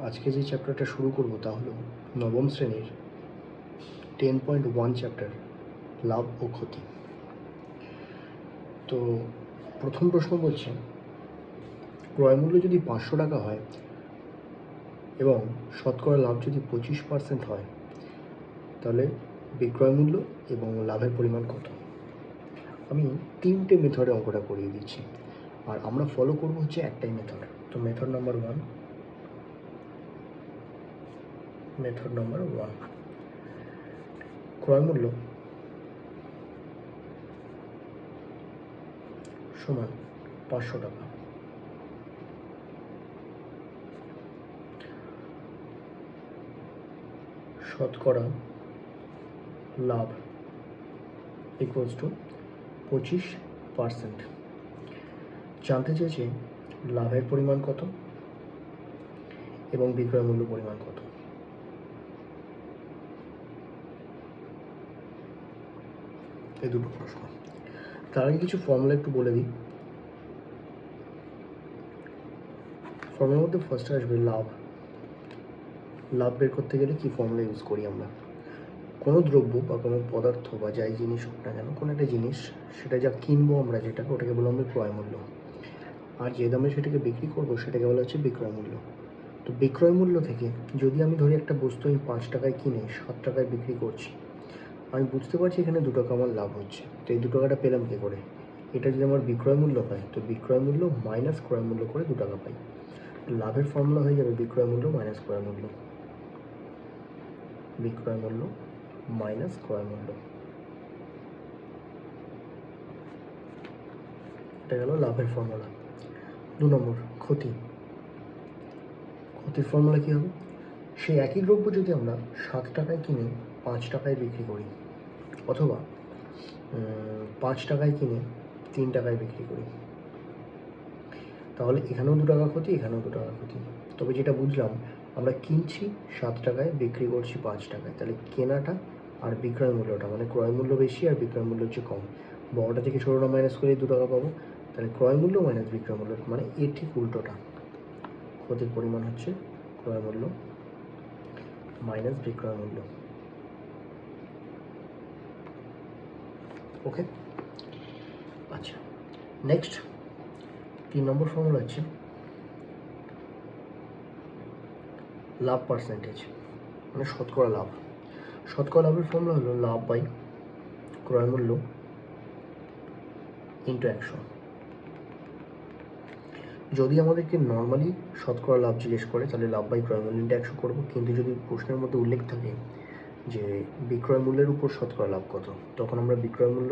আজকে যে চ্যাপ্টারটা শুরু করব তা হলো নবম শ্রেণীর 10.1 চ্যাপ্টার লাভ ও ক্ষতি। তো প্রথম প্রশ্ন বলছে, ক্রয় মূল্য যদি 500 টাকা হয় এবং শতকরা লাভ যদি 25% হয়, তাহলে বিক্রয় মূল্য এবং লাভের পরিমাণ কত? আমি 3টে মেথডে অঙ্কটা করিয়ে দিচ্ছি, আর আমরা ফলো করব হচ্ছে একটাই মেথড। তো মেথড নাম্বার 1, ক্রয় মূল্য সমান 500 টাকা, শতকরা লাভ ইকুয়ালস টু 25%। জানতে চেয়েছে লাভের পরিমাণ কত এবং বিক্রয় মূল্য পরিমাণ কত। এই দুটো প্রশ্ন। তার আগে কিছু ফর্মুলা একটু বলে দিই। ফর্মুলার মধ্যে ফার্স্টে আসবে লাভ। লাভ বের করতে গেলে কি ফর্মুলা ইউজ করি আমরা? কোনো দ্রব্য বা কোনো পদার্থ বা যাই জিনিস হোক না কেন, কোনো একটা জিনিস, সেটা যা কিনবো আমরা, যেটাকে, ওটাকে বলবো আমরা ক্রয় মূল্য, আর যে দামে সেটাকে বিক্রি করবো সেটাকে বলা হচ্ছে বিক্রয় মূল্য। তো বিক্রয় মূল্য থেকে যদি আমি ধরি একটা বস্তু আমি 5 টাকায় কিনে 7 টাকায় বিক্রি করছি, আমি বুঝতে পারছি এখানে 2 টাকা আমার লাভ হচ্ছে। তো এই 2 টাকাটা পেলাম কী করে? এটা যদি আমার বিক্রয় মূল্য হয়, তো বিক্রয় মূল্য মাইনাস ক্রয় মূল্য করে 2 টাকা পাই। লাভের ফর্মুলা হয়ে যাবে বিক্রয় মূল্য মাইনাস ক্রয় মূল্য, বিক্রয় মূল্য মাইনাস ক্রয় মূল্য। এটা গেল লাভের ফর্মুলা। 2 নম্বর, ক্ষতি। ক্ষতির ফর্মুলা কী হবে? সেই একই দ্রব্য যদি আমরা 7 টাকায় কিনে 5 টাকায় বিক্রি করি, অথবা 5 টাকায় কিনে 3 টাকায় বিক্রি করি, তাহলে এখানেও 2 টাকা ক্ষতি, এখানেও 2 টাকা ক্ষতি। তবে যেটা বুঝলাম, আমরা কিনছি 7 টাকায়, বিক্রি করছি 5 টাকায়, তাহলে কেনাটা আর বিক্রয় মূল্যটা, মানে ক্রয় মূল্য বেশি আর বিক্রয় মূল্য হচ্ছে কম। বড়টা থেকে ছোটোটা মাইনাস করে 2 টাকা পাবো। তাহলে ক্রয় মূল্য মাইনাস বিক্রয় মূল্য, মানে এর ঠিক উল্টোটা। ক্ষতির পরিমাণ হচ্ছে ক্রয় মূল্য মাইনাস বিক্রয় মূল্য। ওকে, আচ্ছা, নেক্সট 3 নম্বর ফর্মুলা হচ্ছে লাভ পার্সেন্টেজ, মানে শতকরা লাভ। শতকরা লাভের ফর্মুলা হলো লাভ বাই ক্রয় মূল্য ইন্টু 100। যদি আমাদেরকে নর্মালি শতকরা লাভ জিজ্ঞেস করে, তাহলে লাভ বাই ক্রয় মূল্য ইন্টু 100 করবো। কিন্তু যদি প্রশ্নের মধ্যে উল্লেখ থাকে যে বিক্রয় মূল্যের উপর শতকরা লাভ কত, তখন আমরা বিক্রয় মূল্য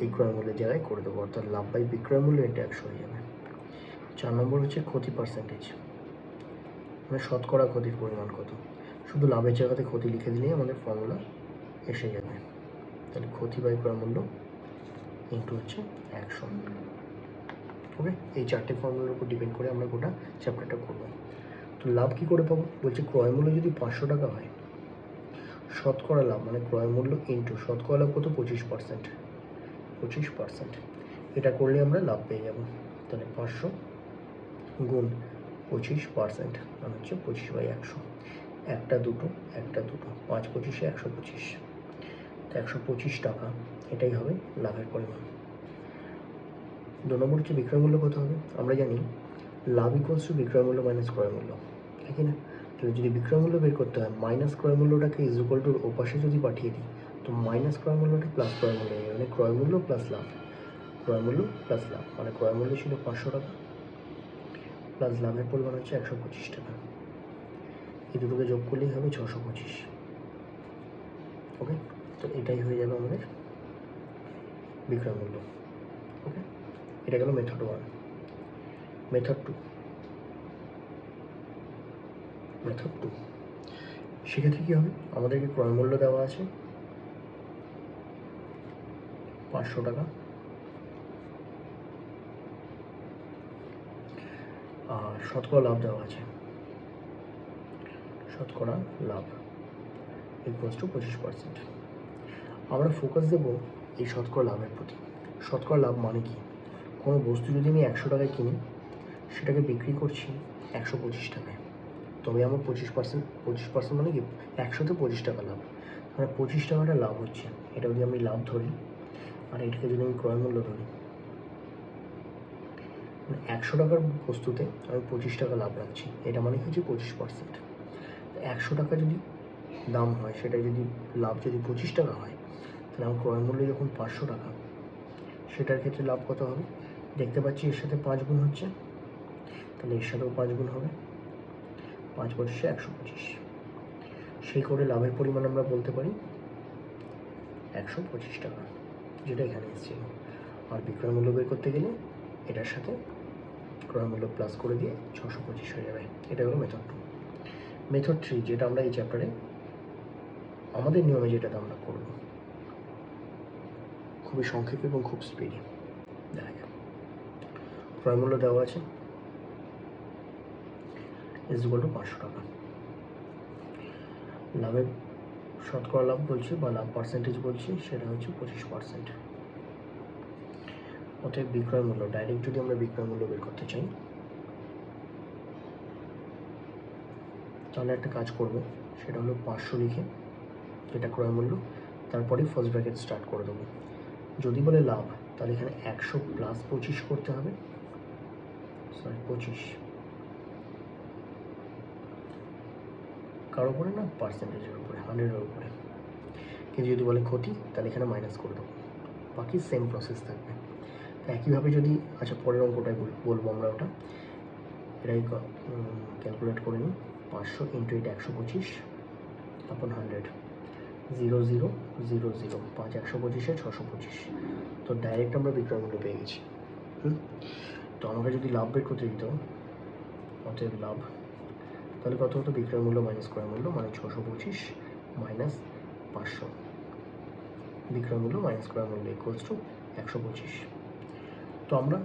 এই ক্রয় মূল্যের জায়গায় করে দেবো, অর্থাৎ লাভ বাই বিক্রয় মূল্য ইন্টু 100 হয়ে যাবে। 4 নম্বর হচ্ছে ক্ষতি পার্সেন্টেজ, মানে শতকরা ক্ষতির পরিমাণ কত। শুধু লাভের জায়গাতে ক্ষতি লিখে দিলেই আমাদের ফর্মুলা এসে যাবে। তাহলে ক্ষতি বাই ক্রয় মূল্য ইন্টু হচ্ছে 100। ওকে, এই 4টে ফর্মুলার উপর ডিপেন্ড করে আমরা গোটা চ্যাপ্টারটা করবো। তো লাভ কী করে পাবো? বলছে ক্রয় মূল্য যদি 500 টাকা হয়, শতকরা লাভ মানে ক্রয় মূল্য ইন্টু শতকরা লাভ কত? 25%। 25%, এটা করলে আমরা লাভ পেয়ে যাব। তাহলে 500 গুণ 25%, মানে হচ্ছে 25/100। একটা দুটো, 5 25 125, তো 125 টাকা, এটাই হবে লাভের পরিমাণ। 2 নম্বর হচ্ছে বিক্রয় মূল্য কত হবে? আমরা জানি লাভ ইকুয়ালস টু বিক্রয় মূল্য মাইনাস ক্রয় মূল্য, ঠিক না? তাহলে যদি বিক্রয় মূল্য বের করতে হয়, মাইনাস ক্রয় মূল্যটাকে ইজ ইকুয়াল টুর ওপাশে যদি পাঠিয়ে দিই, তো মাইনাস ক্রয় মূল্যটা প্লাস ক্রয় মূল্য হয়ে যাবে, মানে ক্রয় মূল্য প্লাস লাভ। ক্রয় মূল্য প্লাস লাভ, মানে ক্রয় মূল্য ছিল 500 টাকা প্লাস লাভের পরিমাণ হচ্ছে 125 টাকা। এই দুটোকে যোগ করলেই হবে 625। ওকে, তো এটাই হয়ে যাবে আমাদের বিক্রয় মূল্য। ওকে, এটা গেল মেথড 1। মেথড 2, সেক্ষেত্রে কী হবে? আমাদেরকে ক্রয় মূল্য দেওয়া আছে 500 টাকা, আর শতকরা লাভ দেওয়া আছে, শতকরা লাভ ইকুয়ালস টু 25%। আমরা ফোকাস দেবো এই শতকরা লাভের প্রতি। শতকরা লাভ মানে কি? কোনো বস্তু যদি আমি 100 টাকায় কিনি, সেটাকে বিক্রি করছি 125 টাকায়, তবে আমার 25% মানে কি 100-তে 25 টাকা লাভ, মানে 25 টাকাটা লাভ হচ্ছে। এটা যদি আমি লাভ ধরি আর এটাকে যদি আমি ক্রয় মূল্য ধরি, মানে 100 টাকার বস্তুতে আমি 25 টাকা লাভ রাখছি, এটা মানে হচ্ছে 25%। 100 টাকা যদি দাম হয়, সেটা যদি লাভ যদি 25 টাকা হয়, তাহলে আমার ক্রয় মূল্য যখন 500 টাকা, সেটার ক্ষেত্রে লাভ কত হবে? দেখতে পাচ্ছি এর সাথে 5 গুণ হচ্ছে, তাহলে এর সাথেও 5 গুণ হবে, 5×5 = 125। সেই করে লাভের পরিমাণ আমরা বলতে পারি 125 টাকা, যেটা এখানে এসেছিল। আর বিক্রয় মূল্য বের করতে গেলে এটার সাথে ক্রয় মূল্য প্লাস করে দিয়ে 625 হয়ে যাবে। এটা হলো মেথড 2। মেথড 3, যেটা আমরা এই চ্যাপ্টারে আমাদের নিয়মে যেটাতে আমরা করব, খুবই সংক্ষেপে এবং খুব স্পিডি। দেখা যাক, ক্রয় মূল্য দেওয়া আছে = 500 টাকা। লাভের শতকরা লাভ বলছি বা লাভ পার্সেন্টেজ বলছি, সেটা হচ্ছে 25%। অতএব বিক্রয় মূল্য, ডাইরেক্ট যদি আমরা বিক্রয় মূল্য বের করতে চাই, তাহলে একটা কাজ করব, সেটা হলো 500 লিখে, যেটা ক্রয় মূল্য, তারপরে ফার্স্ট ব্র্যাকেট স্টার্ট করে দেবো। যদি বলে লাভ, তাহলে এখানে 100 + 25 করতে হবে, 25 কার উপরে না, পার্সেন্টেজের উপরে, 100-এর উপরে। কিন্তু যদি বলে ক্ষতি, তাহলে এখানে মাইনাস করে দেবো, বাকি সেম প্রসেস থাকবে। একইভাবে যদি, আচ্ছা পরের অঙ্কটাই বলবো আমরা, ওটা এটাই ক্যালকুলেট করে নিই। 500 × 8 125 / 100, 0 0 0 0, 5 125-এ 625। তো ডাইরেক্ট আমরা বিক্রয় মূল্য পেয়ে গেছি। তো আমাকে যদি লাভ বের করতে দিত, অতএব লাভ, তাহলে কত হতো? বিক্রয় মূল্য মাইনাস ক্রয় মূল্য, মানে 625 মাইনাস 500, বিক্রয় মূল্য মাইনাস ক্রয় মূল্য = 125। তো আমরা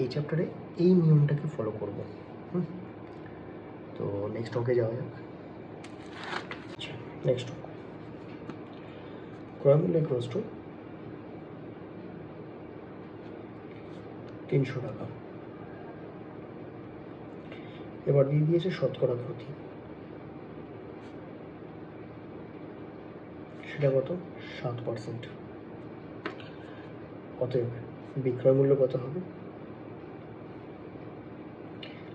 এই চ্যাপ্টারে এই নিয়মটাকে ফলো করব। তো নেক্সট অঙ্কে যাওয়া যাক। আচ্ছা, নেক্সট অঙ্ক, ক্রয় মূল্য = 300 টাকা। এবার দিয়ে দিয়েছে শতকরা ক্ষতি, সেটা কত? 7%। অতএব বিক্রয় মূল্য কত হবে?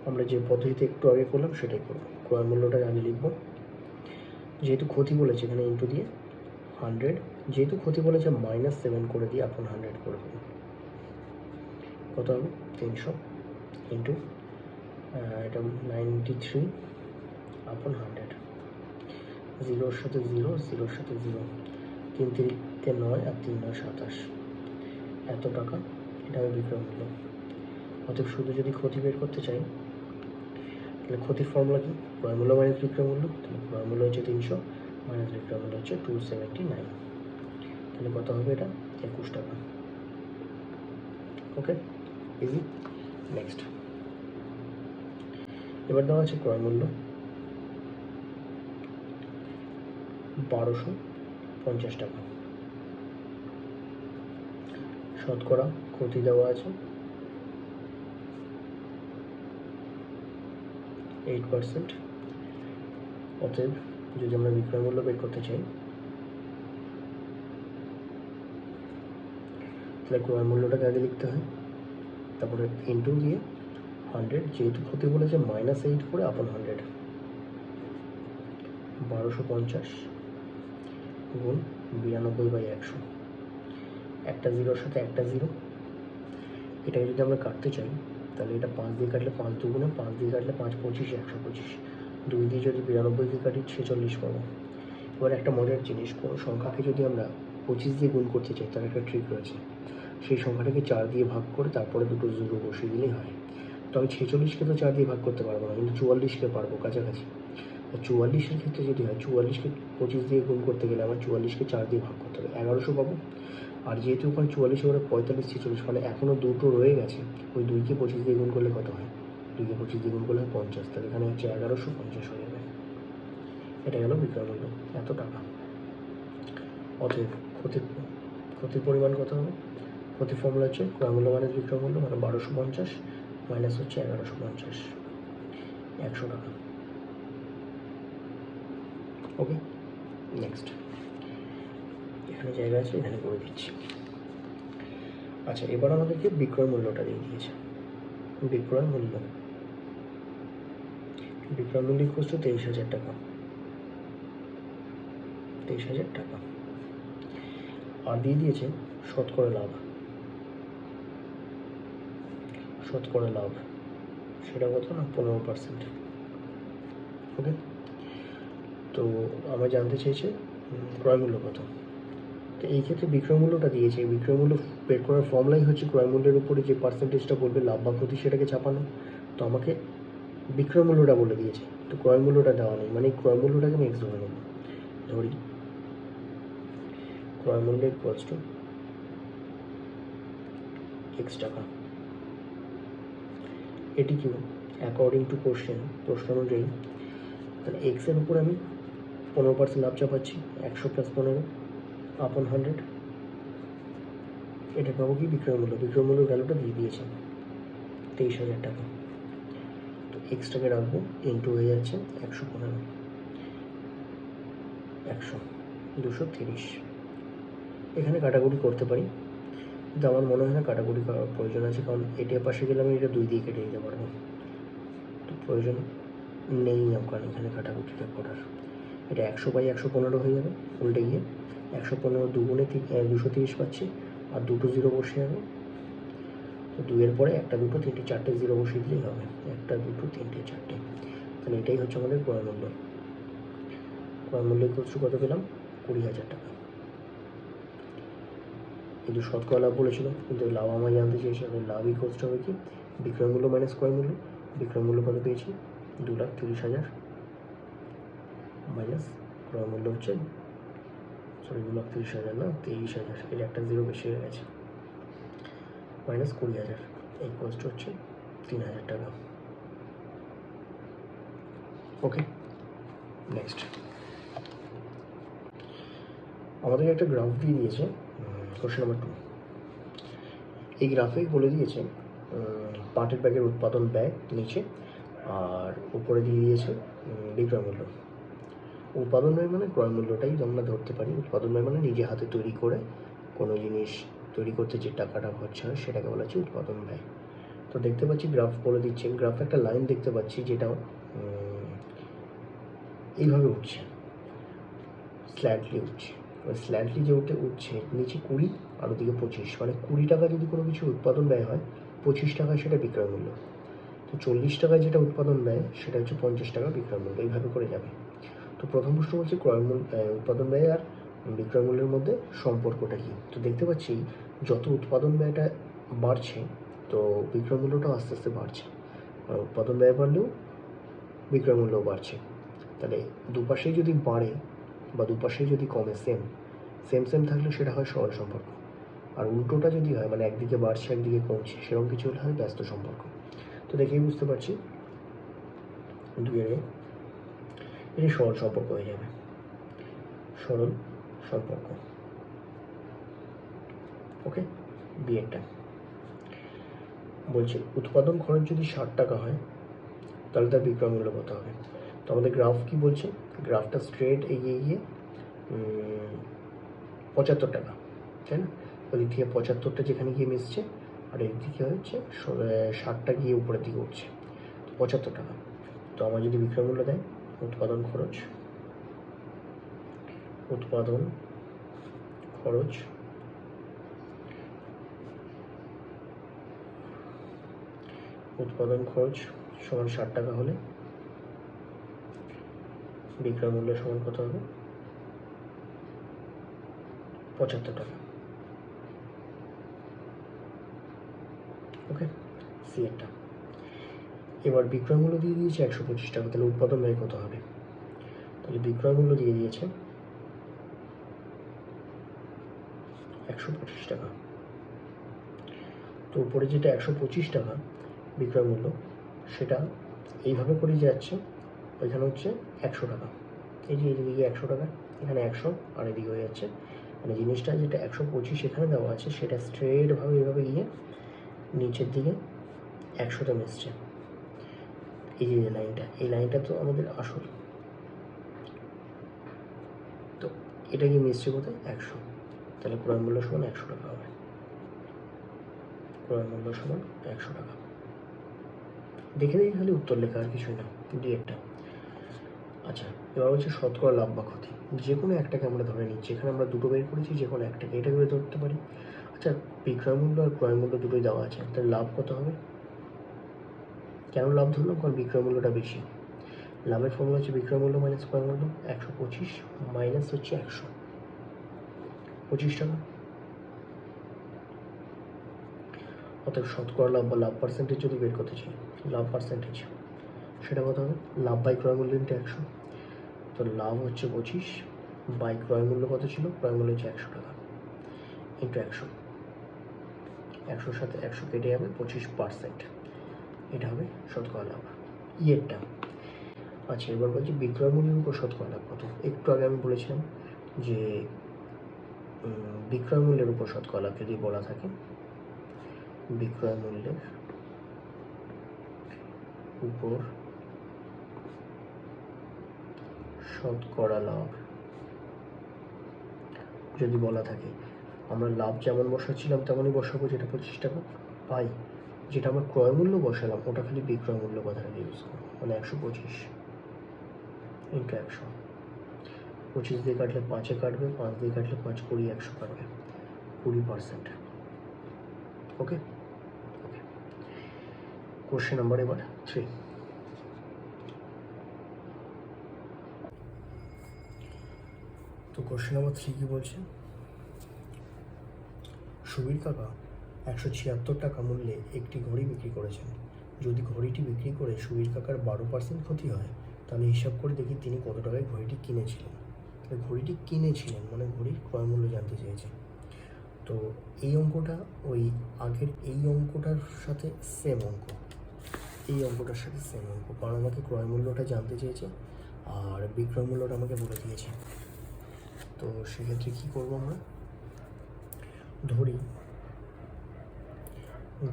আমরা যে পদ্ধতিতে একটু আগে করলাম সেটাই করব। ক্রয় মূল্যটা আগে লিখব, যেহেতু ক্ষতি বলেছে এখানে ইন্টু দিয়ে 100, যেহেতু ক্ষতি বলেছে -7 করে দিয়ে আপন 100 করে দেবো। কত হবে? 300 ইন্টু এটা 93 আপন 100, 0-র সাথে 0, 0-র সাথে 0, 3 3-তে 9 আর 3 9 27, এত টাকা, এটা হবে বিক্রয় মূল্য। অতএব শুধু যদি ক্ষতি বের করতে চাই, তাহলে ক্ষতির ফর্মুলা কি? ক্রয় মূল্য মাইনাস বিক্রয় মূল্য। তাহলে ক্রয় মূল্য হচ্ছে 300 মাইনাস বিক্রয় মূল্য হচ্ছে 279, তাহলে কত হবে? এটা 21 টাকা। ওকে, ইজি। নেক্সট, এবার দেওয়া আছে ক্রয় মূল্য 1250 টাকা, শতকরা ক্ষতি দেওয়া আছে 8%। অতএব যদি আমরা বিক্রয় মূল্য বের করতে চাই, তাহলে ক্রয় মূল্যটাকে আগে লিখতে হয়, তারপরে ইন্টু দিয়ে 100, যেহেতু ক্ষতি বলেছে -8 করে আপন 100, 1250 গুণ 92/100, একটা 0-র সাথে একটা 0, এটাকে যদি আমরা কাটতে চাই, তাহলে এটা 5 দিয়ে কাটলে 5 2 5 দিয়ে কাটলে 5 25 125, 2 দিয়ে যদি 92 দিয়ে কাটি 46 পাবো। এবার একটা মজার জিনিস, কোনো সংখ্যাকে যদি আমরা 25 দিয়ে গুণ করতে চাই, তার একটা ট্রিক রয়েছে। সেই সংখ্যাটাকে 4 দিয়ে ভাগ করে তারপরে দুটো 0 বসিয়ে দিলেই হয়। তো আমি 46-কে তো 4 দিয়ে ভাগ করতে পারবো না, কিন্তু 44-কে পারবো কাছাকাছি। 44-এর ক্ষেত্রে যদি হয়, 44-কে 25 দিয়ে গুণ করতে গেলে আমার 44-কে 4 দিয়ে ভাগ করতে হবে, 1100 পাবো। আর যেহেতু ওখানে 44 করে 45 46, মানে এখনও দুটো রয়ে গেছে, ওই 2কে 25 দিয়ে গুণ করলে কত হয়? 2কে 25 দিয়ে গুণ করলে 50, তাহলে এখানে হচ্ছে 1150 হয়ে যাবে। এটা গেল বিক্রয় মূল্য, এত টাকা। অতএব ক্ষতির পরিমাণ কত হবে? ক্ষতির ফর্মুলা হচ্ছে ক্রয় মূল্য মাইনাস বিক্রয় মূল্য, মানে 1250 মাইনাস হচ্ছে 1150, 100 টাকা। ওকে, নেক্সট এখানে জায়গা আছে, এখানে করে দিচ্ছি। আচ্ছা, এবার আমাদেরকে বিক্রয় মূল্যটা দিয়ে দিয়েছে। বিক্রয় মূল্য ইকুয়ালস টু 23,000 টাকা, 23,000 টাকা। আর দিয়ে দিয়েছে শতকরা লাভ, শতকরা লাভ সেটা কত না 15%। ওকে, তো আমরা জানতে চেয়েছে ক্রয় মূল্য কত। তো এই ক্ষেত্রে বিক্রয় মূল্যটা দিয়েছে। এই বিক্রয় মূল্য বের করার ফর্মুলাই হচ্ছে ক্রয় মূল্যের উপরে যে পার্সেন্টেজটা বলবে লাভ বা ক্ষতি সেটাকে চাপানো। তো আমাকে বিক্রয় মূল্যটা বলে দিয়েছে, তো ক্রয় মূল্যটা দেওয়া নেই, মানে ক্রয় মূল্যটাকে আমি এক্স ধরে নেব। ধরি ক্রয় মূল্য ইকুয়ালস টু এক্স টাকা। এটি কি অ্যাকর্ডিং টু কোশ্চেন, প্রশ্ন অনুযায়ী, তাহলে এক্সের উপর আমি 15% লাভ চাপাচ্ছি, 100 + 15 আপন 100। এটা পাবো কি বিক্রয় মূল্য। বিক্রয় মূল্যের ভ্যালুটা দিয়ে দিয়েছে 23,000 টাকা। তো এক্সটাকে রাখবো, ইন্টু হয়ে যাচ্ছে 115, 100, 230। এখানে কাটাকুটি করতে পারি, কিন্তু আমার মনে হয় না কাটাকুটি করার প্রয়োজন আছে, কারণ এটার পাশে গেলে আমি এটা 2 দিয়ে কেটে দিতে পারবো, তো প্রয়োজন নেই আমার এখানে কাটাকুটিটা করার। এটা 100/115 হয়ে যাবে, উল্টে গিয়ে 115 দুগুণে 230 পাচ্ছি, আর দুটো জিরো বসে যাবে। তো 2-এর পরে 1, 2, 3, 4টে জিরো বসিয়ে দিলেই হবে, 1, 2, 3, 4টে। তাহলে এটাই হচ্ছে আমাদের ক্রয় মূল্য। ক্রয় মূল্য ইকুয়ালস টু কত পেলাম, 20,000 টাকা। কিন্তু শতকরা লাভ বলেছিল, কিন্তু লাভ আমার জানতে চেয়েছি। লাভ ইকুয়ালস টু হবে কি বিক্রয় মূল্য মাইনাস ক্রয় মূল্য। বিক্রয় মূল্য কত পেয়েছি, 2,30,000 মাইনাস ক্রয় মূল্য হচ্ছে, সরি 2,30,000 না 23,000, এর একটা জিরো বেশি হয়ে গেছে, মাইনাস 20,000, এই কস্ট হচ্ছে 3,000 টাকা। ওকে, নেক্সট আমাদের একটা গ্রাফ দিয়ে দিয়েছে, কোশ্চেন নাম্বার 2। এই গ্রাফে বলে দিয়েছে পাটের ব্যাগের উৎপাদন ব্যয় নিচে, আর উপরে দিয়ে দিয়েছে বিক্রয় মূল্য। উৎপাদন ব্যয় মানে ক্রয় মূল্যটাই আমরা ধরতে পারি। উৎপাদন ব্যয় মানে নিজে হাতে তৈরি করে কোনো জিনিস তৈরি করতে যে টাকাটা খরচা হয় সেটাকে বলা হচ্ছে উৎপাদন ব্যয়। তো দেখতে পাচ্ছি গ্রাফ বলে দিচ্ছে, গ্রাফে একটা লাইন দেখতে পাচ্ছি যেটা এইভাবে উঠছে, স্ল্যান্টলি উঠছে। স্ল্যান্টলি যে উঠছে নিচে 20 আর ওদিকে 25, মানে 20 টাকা যদি কোনো কিছু উৎপাদন ব্যয় হয়, 25 টাকায় সেটা বিক্রয় মূল্য। তো 40 টাকায় যেটা উৎপাদন ব্যয় সেটা হচ্ছে 50 টাকা বিক্রয় মূল্য, এইভাবে করে যাবে। তো প্রথম প্রশ্ন হচ্ছে ক্রয় মূল্য, উৎপাদন ব্যয় আর বিক্রয় মূল্যের মধ্যে সম্পর্কটা কী। তো দেখতে পাচ্ছি যত উৎপাদন ব্যয়টা বাড়ছে তো বিক্রয় মূল্যটাও আস্তে আস্তে বাড়ছে, আর উৎপাদন ব্যয় বাড়লেও বিক্রয় মূল্যও বাড়ছে। তাহলে দুপাশেই যদি বাড়ে বা দুপাশেই যদি কমে, সেম থাকলে সেটা হয় সরল সম্পর্ক। আর উল্টোটা যদি হয়, মানে একদিকে বাড়ছে একদিকে কমছে, সেরকম কিছু হলে হয় ব্যস্ত সম্পর্ক। তো দেখেই বুঝতে পারছি দুইয়ের এটি সরল সম্পর্ক হয়ে যাবে, সরল সম্পর্ক। ওকে, বিয়েরটা বলছে উৎপাদন খরচ যদি 60 টাকা হয় তাহলে তার বিক্রয় মূল্য কত হবে। তো আমাদের গ্রাফ কি বলছে, গ্রাফটা স্ট্রেট এগিয়ে গিয়ে 75 টাকা, তাই না। ওদিক থেকে 75টা যেখানে গিয়ে মিশছে, আর এর দিকে হচ্ছে 60টা গিয়ে উপরের দিকে উঠছে, 75 টাকা। তো আমার যদি বিক্রয় মূল্য দেয়, উৎপাদন খরচ সমান 60 টাকা হলে বিক্রয় মূল্য সমান কত হবে, 75 টাকা। ওকে, সি একটা। এবার বিক্রয় মূল্য দিয়ে দিয়েছে 125 টাকা, তাহলে উৎপাদন ব্যয় কত হবে। তাহলে বিক্রয় মূল্য দিয়ে দিয়েছে 125 টাকা, তো উপরে যেটা 125 টাকা বিক্রয় মূল্য, সেটা এইভাবে করে যাচ্ছে, ওইখানে হচ্ছে 100 টাকা। এই যে এদিকে 100 টাকা, এখানে 100, আর এদিকে হয়ে যাচ্ছে, মানে জিনিসটা যেটা 125 এখানে দেওয়া আছে সেটা স্ট্রেটভাবে এভাবে গিয়ে নিচের দিকে 100তে মিশছে। এই যে লাইনটা, এই লাইনটা তো আমাদের আসল, তো এটা কি মিশছে কোথায় 100, তাহলে ক্রয় মূল্য সমান 100 টাকা হবে। ক্রয় মূল্য সমান 100 টাকা। দেখে দেখি খালি উত্তর লেখা, আর কিছুই না, ডিএরটা। আচ্ছা, এবার হচ্ছে শতকরা লাভ বা ক্ষতি। যে কোনো একটাকে আমরা ধরে নিচ্ছি, এখানে আমরা দুটো বের করেছি, যে কোনো একটাকে এটা করে ধরতে পারি। আচ্ছা, বিক্রয় মূল্য আর ক্রয় মূল্য দুটোই দেওয়া আছে, তাহলে লাভ কত হবে? কেন লাভ ধরলাম? কারণ বিক্রয় মূল্যটা বেশি। লাভের ফর্মুলা হচ্ছে বিক্রয় মূল্য মাইনাস ক্রয় মূল্য, 125 মাইনাস হচ্ছে 100, 25 টাকা। অর্থাৎ শতকরা লাভ বা লাভ পার্সেন্টেজ যদি বের করতে চাই, লাভ পার্সেন্টেজ সেটা কত হবে? লাভ বাই ক্রয় মূল্য ইন্টু 100। তো লাভ হচ্ছে 25 বাই ক্রয় মূল্য কত ছিল? ক্রয় মূল্য হচ্ছে 100 টাকা ইন্টু 100। 100 সাথে 100 কেটে যাবে, 25%। এটা হবে শতকরা লাভ, ইয়েরটা। আচ্ছা, এবার বলছি বিক্রয় মূল্যের উপর শতকরা লাভ কত। একটু আগে আমি বলেছিলাম যে বিক্রয় মূল্যের উপর শতকরা লাভ যদি বলা থাকে, বিক্রয় মূল্যের উপর শতকরা লাভ যদি বলা থাকে, আমরা লাভ যেমন বসাচ্ছিলাম তেমনই বসাবো, যেটা 25 টাকা পাই। যেটা আমরা ক্রয় মূল্য বসালাম ওটা খালি বিক্রয় মূল্য কথাটা ইউজ করবো, মানে 125 ইন্টু 100। 25 দিয়ে কাটলে 5-এ কাটবে, 5 দিয়ে কাটলে 5, 20, 100 কাটবে, 20%। ওকে ওকে। কোশ্চেন নাম্বার এবার 3। তো কোশ্চেন নাম্বার 3 কি বলছে? সুবীর কাকা 176 টাকা মূল্যে একটি ঘড়ি বিক্রি করেছেন। যদি ঘড়িটি বিক্রি করে সুবীর কাকার 12% ক্ষতি হয়, তাহলে হিসাব করে দেখি তিনি কত টাকায় ঘড়িটি কিনেছিলেন। তাহলে ঘড়িটি কিনেছিলেন মানে ঘড়ির ক্রয় মূল্য জানতে চেয়েছে। তো এই অঙ্কটা ওই আগের এই অঙ্কটার সাথে সেম অঙ্ক, এই অঙ্কটার সাথে সেম অঙ্ক, কারণ আমাকে ক্রয় মূল্যটা জানতে চেয়েছে আর বিক্রয় মূল্যটা আমাকে বলে দিয়েছে। তো সেক্ষেত্রে কী করবো আমরা? ধরি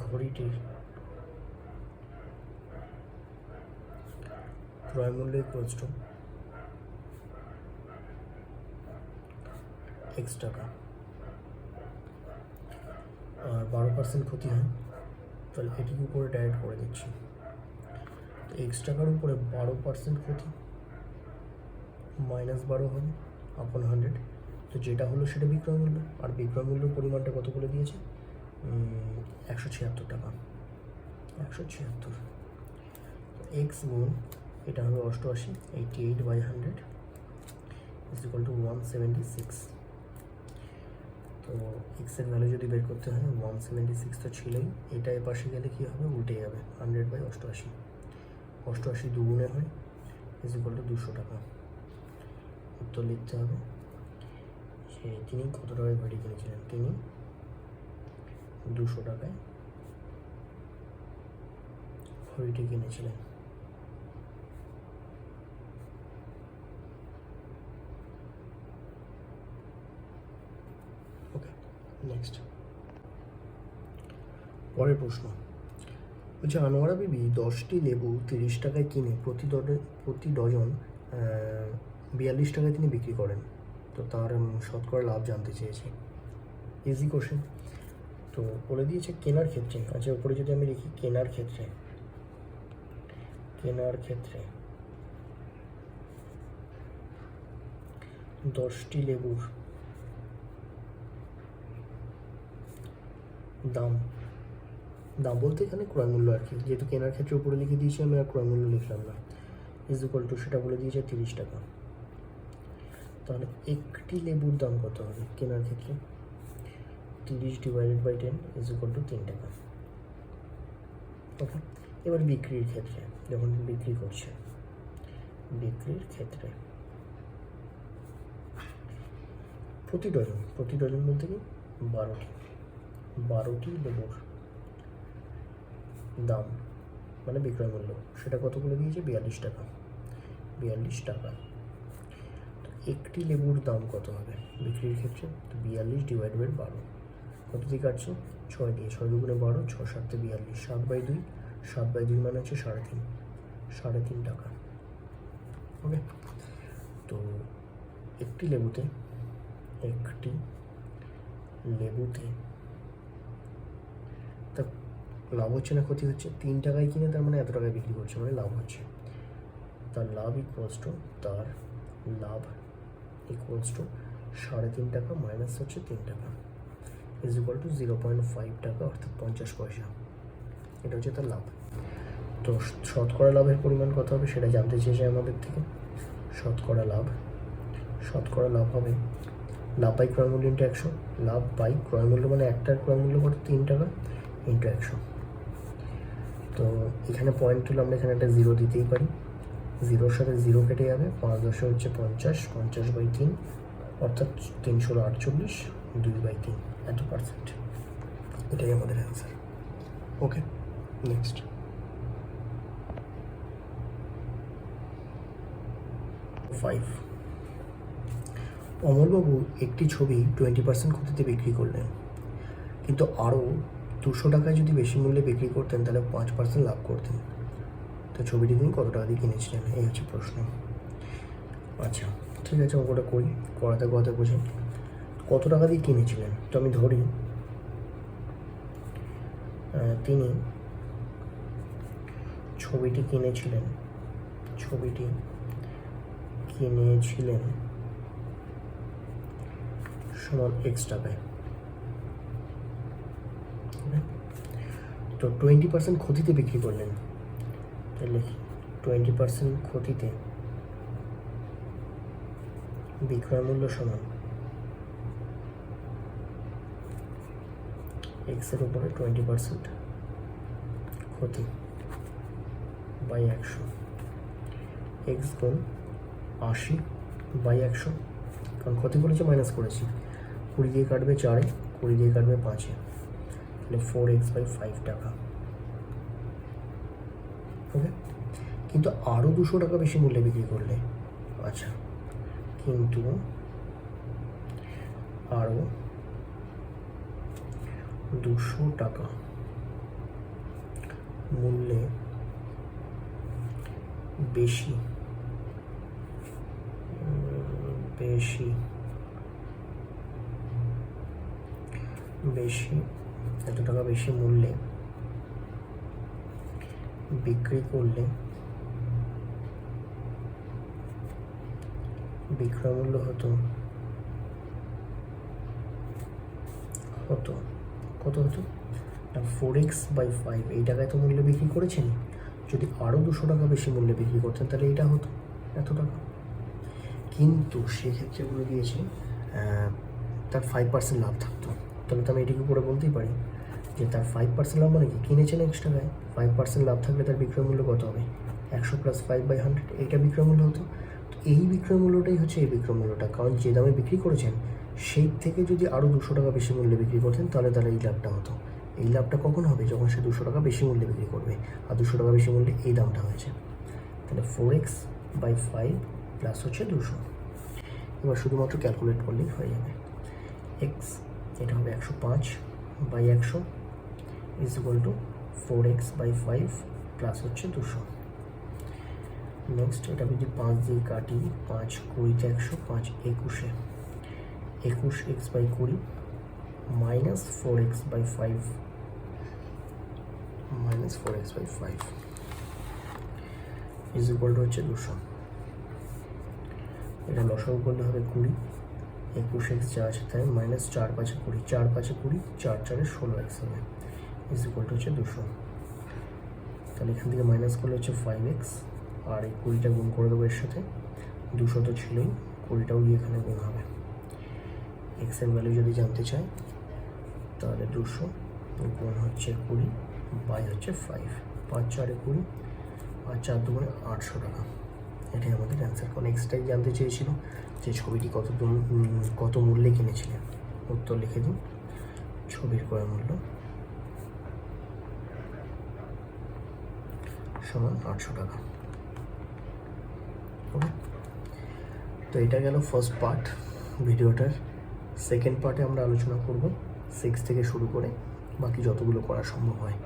ঘড়িটির ক্রয় মূল্য ইকুয়ালস টু x টাকা, আর 12% ক্ষতি হয়, তাহলে এটির উপরে ডাইরেক্ট করে দিচ্ছি। তো x টাকার উপরে 12% ক্ষতি -12 হবে আপন 100। তো যেটা হলো সেটা বিক্রয় মূল্য, আর বিক্রয় মূল্যের পরিমাণটা কত করে দিয়েছে? 176 টাকা। 176 এক্স গুণ এটা হবে 88, 88/100 ইজ ইকুয়াল টু 176। তো এক্সের ভ্যালু যদি বের করতে হয় 176 তো ছিলই, এটা এ পাশে গেলে কী হবে? উল্টে যাবে, 100/88। 88 দুগুণে হয় ইজ ইকুয়াল টু 200 টাকা। উত্তর লিখতে হবে যে তিনি কত টাকায় ঘড়ি কিনেছিলেন। তিনি 200 টাকায় ঘড়িটি কিনেছিলেন। ওকে, নেক্সট পরের প্রশ্ন বলছে আনোয়ারা বিবি 10টি লেবু 30 টাকায় কিনে প্রতি ডজন 42 টাকায় তিনি বিক্রি করেন। তো তার শতকরা লাভ জানতে চেয়েছে। Easy question. তো বলে দিয়েছে কেনার ক্ষেত্রে। আচ্ছা, উপরে যদি আমি লিখি কেনার ক্ষেত্রে 10টি লেবুর দাম বলতে এখানে ক্রয় মূল্য আর কি, যেহেতু কেনার ক্ষেত্রে উপরে লিখে দিয়েছি আমি, আর ক্রয় মূল্য লিখলাম না, ইজ ইকুয়াল টু সেটা বলে দিয়েছে 30 টাকা। তাহলে একটি লেবুর দাম কত হবে কেনার ক্ষেত্রে? 30/10 ইজ ইকুয়াল টু 3 টাকা। ওকে, এবার বিক্রির ক্ষেত্রে যখন বিক্রি করছে, বিক্রির ক্ষেত্রে প্রতি ডজন বলতে কি 12টি লেবুর দাম মানে বিক্রয় মূল্য, সেটা কত করে দিয়েছে? 42 টাকা। 42 টাকা। তো একটি লেবুর দাম কত হবে বিক্রির ক্ষেত্রে? তো 42/12 কত দিয়ে কাটছে? 6 দিয়ে। 6 দুগুণে 12, 6 7 42, 7/2, 7/2 মানে হচ্ছে 3.5 টাকা। ওকে, তো একটি লেবুতে তা লাভ হচ্ছে না ক্ষতি হচ্ছে? 3 টাকায় কিনে তার মানে এত টাকায় বিক্রি করছে, মানে লাভ হচ্ছে। তার লাভ ইকুয়ালস টু 3.5 টাকা মাইনাস হচ্ছে 3 টাকা ইজ ইকুয়াল টু 0.5 টাকা, অর্থাৎ 50 পয়সা। এটা হচ্ছে তার লাভ। তো শতকরা লাভের পরিমাণ কত হবে সেটা জানতে চেয়েছে আমাদের থেকে। শতকরা লাভ হবে লাভ বাই ক্রয় মূল্য ইন্টু 100। লাভ বাই ক্রয় মূল্য মানে একটার ক্রয় মূল্য কত? 3 টাকা ইন্টু 100। তো এখানে পয়েন্ট তুলে আমরা এখানে একটা 0 দিতেই পারি। 0-র সাথে 0 কেটে যাবে, 5 হচ্ছে 50/3, অর্থাৎ 348, 2/3 এত পার্সেন্ট। এটাই আমাদের অ্যান্সার। ওকে, নেক্সট। অমলবাবু একটি ছবি 20% ক্ষতিতে বিক্রি করলেন, কিন্তু আরও 200 টাকায় যদি বেশি মূল্যে বিক্রি করতেন তাহলে 5% লাভ করতেন। তো ছবিটি তিনি কত টাকা দিয়ে কিনেছিলেন, এই হচ্ছে প্রশ্ন। আচ্ছা ঠিক আছে, অঙ্কটা করাতে বোঝেন। কত টাকা দিয়ে কিনেছিলেন? তো আমি ধরি তিনি ছবিটি কিনেছিলেন সমান X টাকায়। তো 20% ক্ষতিতে বিক্রি করলেন, তাহলে 20% ক্ষতিতে বিক্রয় মূল্য সমান X এর উপরে 20% ক্ষতি বাই 100, X গুণ 80/100, কারণ ক্ষতি করেছে মাইনাস করেছি। 20 দিয়ে কাটবে 4, 20 দিয়ে কাটবে 5, তাহলে 4x/5 টাকা। ওকে, কিন্তু আরও 200 টাকা বেশি মূল্যে বিক্রি করলে, আচ্ছা কিন্তু আরও 200 টাকা মূল্যে বেশি এত টাকা বেশি মূল্যে বিক্রি করলে বিক্রয় মূল্য হতো কত হতো? 4x/5 এই টাকায় তো মূল্যে বিক্রি করেছেন। যদি আরও 200 টাকা বেশি মূল্যে বিক্রি করতেন তাহলে এটা হতো এত টাকা। কিন্তু সেক্ষেত্রে বলে দিয়েছে তার 5% লাভ থাকতো। তাহলে তো আমি এটিকে করে বলতেই পারি যে তার 5% লাভ মানে কি? কিনেছেন X টাকায়, 5% লাভ থাকলে তার বিক্রয় মূল্য কত হবে? 100 + 5/100, এইটা বিক্রয় মূল্য হতো। তো এই বিক্রয় মূল্যটাই হচ্ছে এই বিক্রয় মূল্যটা, কারণ যে দামে বিক্রি করেছেন সেই থেকে যদি আরও 200 টাকা বেশি মূল্যে বিক্রি করতেন তাহলে তার এই লাভটা হতো। এই লাভটা কখন হবে? যখন সে 200 টাকা বেশি মূল্যে বিক্রি করবে, আর 200 টাকা বেশি মূল্যে এই দামটা হয়েছে। তাহলে 4x/5 প্লাস হচ্ছে 200। এবার শুধুমাত্র ক্যালকুলেট করলেই হয়ে যাবে। x এটা হবে 105/100 is equal to 4x/5 plus হচ্ছে 200। নেক্সট এটা যদি 5 দিয়ে কাটি, 5 20 100, 5 21, 21x/20 minus 4x/5 is equal to হচ্ছে 200। এটা লসাগু করলে হবে 20, 21x যা আছে তাই মাইনাস 4 5 20, 4 5 20, 4 4 16x হবে ইজ ইকুয়াল টু হচ্ছে 200। তাহলে এখান থেকে মাইনাস করলে হচ্ছে 5x, আর এই 20টা গুণ করে দেবো এর সাথে। 200 তো ছিলই, 20টাও গিয়ে এখানে গুণ হবে। এক্স এর ভ্যালু যদি জানতে চাই তাহলে 200 গুণ হচ্ছে 20 বাই হচ্ছে 5, 5 4 20, আর 4 2 800 টাকা। এটাই আমাদের অ্যান্সার। কারণ এক্সটাই জানতে চেয়েছিল যে ছবিটি কত মূল্যে কিনেছিলেন। উত্তর লিখে দিন, ছবির ক্রয় মূল্য সমান 800 টাকা। ওকে, তো এটা গেল ফার্স্ট পার্ট ভিডিওটার। সেকেন্ড পার্টে আমরা আলোচনা করব 6 থেকে শুরু করে বাকি যতগুলো করা সম্ভব হয়।